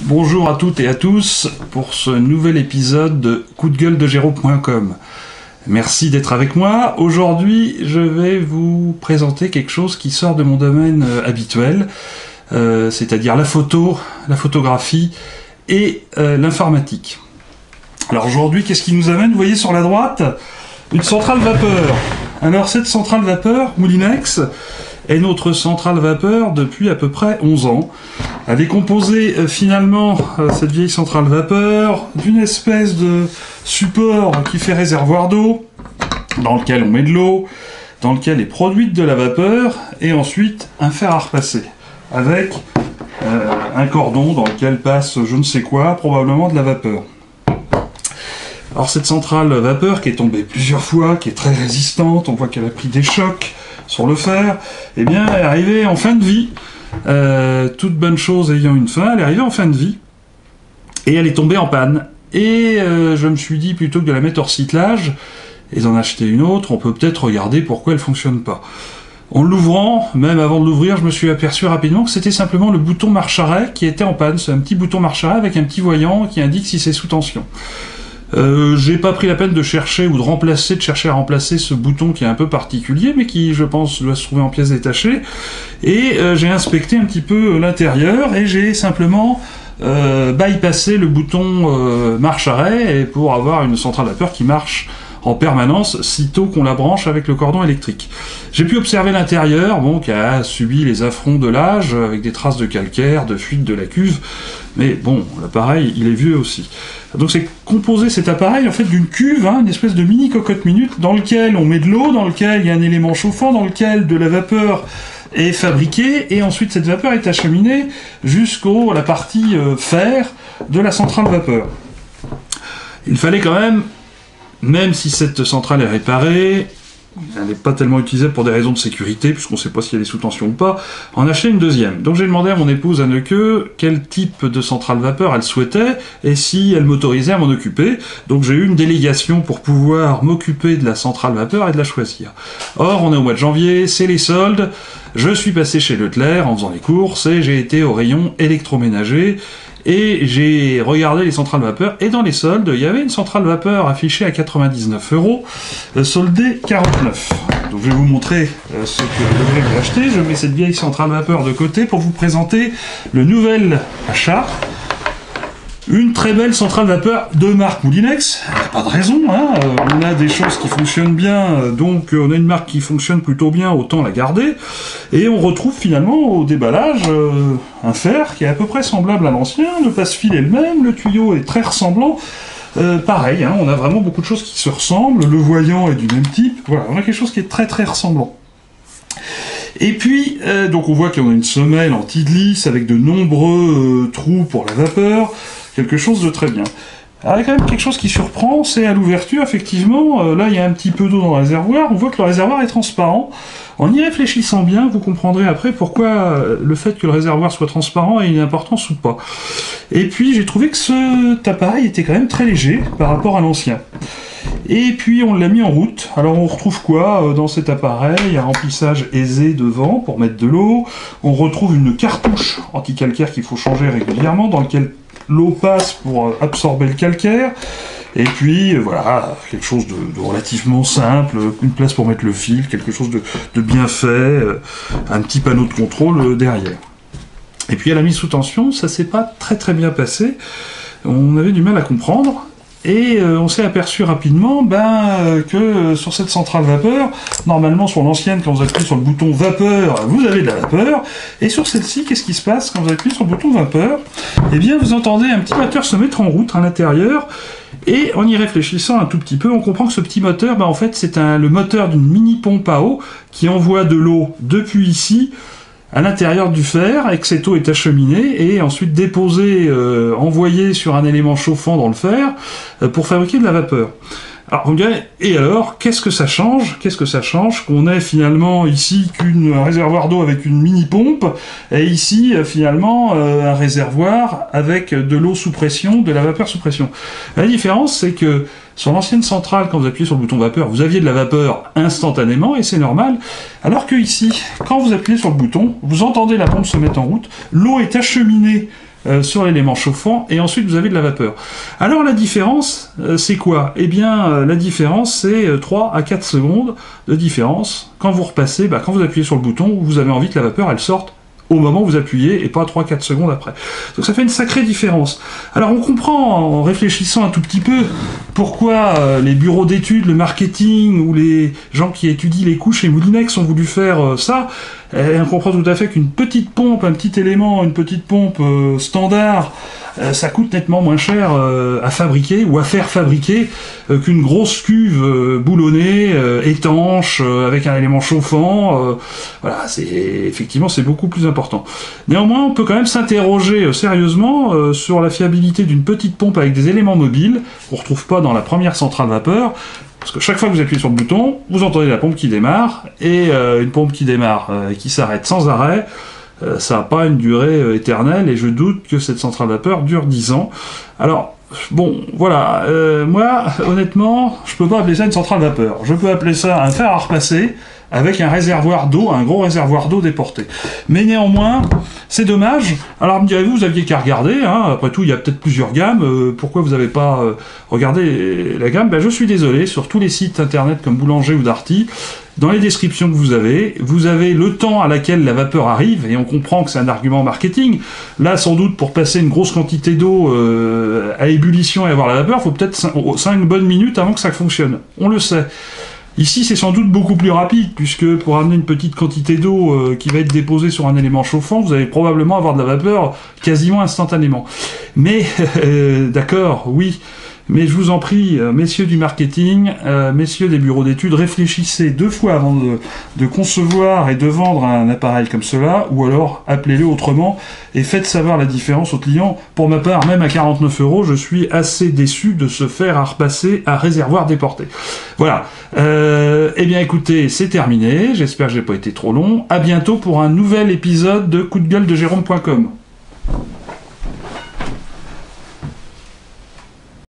Bonjour à toutes et à tous pour ce nouvel épisode de coupdegueuledegero.com. Merci d'être avec moi. Aujourd'hui, je vais vous présenter quelque chose qui sort de mon domaine habituel, c'est-à-dire la photo, la photographie et l'informatique. Alors aujourd'hui, qu'est-ce qui nous amène? Vous voyez sur la droite, une centrale vapeur. Alors cette centrale vapeur, Moulinex, est notre centrale vapeur depuis à peu près 11 ans. Elle est composée finalement, cette vieille centrale vapeur, d'une espèce de support qui fait réservoir d'eau, dans lequel on met de l'eau, dans lequel est produite de la vapeur, et ensuite un fer à repasser, avec un cordon dans lequel passe je ne sais quoi, probablement de la vapeur. Alors cette centrale vapeur qui est tombée plusieurs fois, qui est très résistante, on voit qu'elle a pris des chocs sur le fer, eh bien elle est arrivée en fin de vie. Toute bonne chose ayant une fin, elle est arrivée en fin de vie et elle est tombée en panne. Et je me suis dit, plutôt que de la mettre hors cyclage et d'en acheter une autre, on peut peut-être regarder pourquoi elle fonctionne pas. En l'ouvrant, même avant de l'ouvrir, je me suis aperçu rapidement que c'était simplement le bouton marche-arrêt qui était en panne. C'est un petit bouton marche-arrêt avec un petit voyant qui indique si c'est sous tension. J'ai pas pris la peine de chercher ou de chercher à remplacer ce bouton qui est un peu particulier, mais qui, je pense, doit se trouver en pièces détachées. Et j'ai inspecté un petit peu l'intérieur et j'ai simplement bypassé le bouton marche-arrêt pour avoir une centrale vapeur qui marche en permanence, sitôt qu'on la branche avec le cordon électrique. J'ai pu observer l'intérieur, bon, qui a subi les affronts de l'âge, avec des traces de calcaire, de fuite de la cuve, mais bon, l'appareil, il est vieux aussi. Donc c'est composé, cet appareil, en fait, d'une cuve, hein, une espèce de mini cocotte minute, dans lequel on met de l'eau, dans lequel il y a un élément chauffant, dans lequel de la vapeur est fabriquée, et ensuite cette vapeur est acheminée jusqu'à la partie fer de la centrale vapeur. Il fallait quand même si cette centrale est réparée, elle n'est pas tellement utilisable pour des raisons de sécurité, puisqu'on ne sait pas si elle est sous tension ou pas, en acheter une deuxième. Donc j'ai demandé à mon épouse Anneke quel type de centrale vapeur elle souhaitait, et si elle m'autorisait à m'en occuper. Donc j'ai eu une délégation pour pouvoir m'occuper de la centrale vapeur et de la choisir. Or, on est au mois de janvier, c'est les soldes, je suis passé chez Leclerc en faisant les courses, et j'ai été au rayon électroménager, et j'ai regardé les centrales vapeur, et dans les soldes, il y avait une centrale vapeur affichée à 99 €, soldée 49. Donc je vais vous montrer ce que je vais acheter. Je mets cette vieille centrale vapeur de côté pour vous présenter le nouvel achat. Une très belle centrale vapeur de marque Moulinex, il n'y a pas de raison, hein. On a des choses qui fonctionnent bien, donc on a une marque qui fonctionne plutôt bien, autant la garder, et on retrouve finalement au déballage un fer qui est à peu près semblable à l'ancien, le passe-fil est le même, le tuyau est très ressemblant, pareil, hein, on a vraiment beaucoup de choses qui se ressemblent, le voyant est du même type, voilà, on a quelque chose qui est très très ressemblant. Et puis, donc on voit qu'on a une semelle anti-glisse avec de nombreux trous pour la vapeur, quelque chose de très bien. Alors il y a quand même quelque chose qui surprend, c'est à l'ouverture, effectivement, là il y a un petit peu d'eau dans le réservoir, on voit que le réservoir est transparent. En y réfléchissant bien, vous comprendrez après pourquoi le fait que le réservoir soit transparent a une importance ou pas. Et puis j'ai trouvé que cet appareil était quand même très léger par rapport à l'ancien. Et puis on l'a mis en route. Alors on retrouve quoi dans cet appareil? Un remplissage aisé devant pour mettre de l'eau. On retrouve une cartouche anti-calcaire qu'il faut changer régulièrement, dans laquelle l'eau passe pour absorber le calcaire. Et puis voilà, quelque chose de relativement simple, une place pour mettre le fil, quelque chose de bien fait, un petit panneau de contrôle derrière. Et puis à la mise sous tension, ça s'est pas très très bien passé. On avait du mal à comprendre. Et on s'est aperçu rapidement que sur cette centrale vapeur, normalement sur l'ancienne, quand vous appuyez sur le bouton vapeur, vous avez de la vapeur, et sur celle-ci, qu'est-ce qui se passe quand vous appuyez sur le bouton vapeur? Eh bien, vous entendez un petit moteur se mettre en route à l'intérieur, et en y réfléchissant un tout petit peu, on comprend que ce petit moteur, en fait, c'est le moteur d'une mini pompe à eau qui envoie de l'eau depuis ici à l'intérieur du fer, et que cette eau est acheminée et ensuite déposée, envoyée sur un élément chauffant dans le fer pour fabriquer de la vapeur. Alors, vous me direz, et alors, qu'est-ce que ça change? Qu'est-ce que ça change qu'on ait finalement ici qu'un réservoir d'eau avec une mini-pompe, et ici, finalement, un réservoir avec de l'eau sous pression, de la vapeur sous pression? La différence, c'est que sur l'ancienne centrale, quand vous appuyez sur le bouton vapeur, vous aviez de la vapeur instantanément, et c'est normal, alors que ici, quand vous appuyez sur le bouton, vous entendez la pompe se mettre en route, l'eau est acheminée sur l'élément chauffant, et ensuite vous avez de la vapeur. Alors la différence, c'est quoi? Eh bien, la différence, c'est 3 à 4 secondes de différence. Quand vous repassez, quand vous appuyez sur le bouton, vous avez envie que la vapeur, elle sorte au moment où vous appuyez, et pas 3-4 secondes après. Donc ça fait une sacrée différence. Alors on comprend, en réfléchissant un tout petit peu, pourquoi les bureaux d'études, le marketing, ou les gens qui étudient les couches et Moulinex ont voulu faire ça. Et on comprend tout à fait qu'une petite pompe, un petit élément, une petite pompe standard, ça coûte nettement moins cher à fabriquer ou à faire fabriquer qu'une grosse cuve boulonnée, étanche, avec un élément chauffant. Voilà, effectivement c'est beaucoup plus important. Néanmoins, on peut quand même s'interroger sérieusement sur la fiabilité d'une petite pompe avec des éléments mobiles qu'on ne retrouve pas dans la première centrale vapeur. Parce que chaque fois que vous appuyez sur le bouton, vous entendez la pompe qui démarre, et une pompe qui démarre et qui s'arrête sans arrêt, ça n'a pas une durée éternelle, et je doute que cette centrale vapeur dure 10 ans. Alors, bon, voilà, moi, honnêtement, je peux pas appeler ça une centrale vapeur. Je peux appeler ça un fer à repasser, avec un réservoir d'eau, un gros réservoir d'eau déporté. Mais néanmoins, c'est dommage. Alors me direz-vous, vous aviez qu'à regarder, après tout il y a peut-être plusieurs gammes, pourquoi vous n'avez pas regardé la gamme? Je suis désolé, sur tous les sites internet comme Boulanger ou Darty, dans les descriptions que vous avez le temps à laquelle la vapeur arrive, et on comprend que c'est un argument marketing. Là, sans doute, pour passer une grosse quantité d'eau à ébullition et avoir la vapeur, il faut peut-être 5 bonnes minutes avant que ça fonctionne. On le sait. Ici, c'est sans doute beaucoup plus rapide, puisque pour amener une petite quantité d'eau qui va être déposée sur un élément chauffant, vous allez probablement avoir de la vapeur quasiment instantanément. Mais, d'accord, oui, mais je vous en prie, messieurs du marketing, messieurs des bureaux d'études, réfléchissez 2 fois avant de concevoir et de vendre un appareil comme cela, ou alors appelez-le autrement, et faites savoir la différence aux clients. Pour ma part, même à 49 €, je suis assez déçu de ce fer à repasser à réservoir déporté. Voilà. Eh bien écoutez, c'est terminé, j'espère que j'ai pas été trop long. À bientôt pour un nouvel épisode de Coup de gueule de Jérôme.com.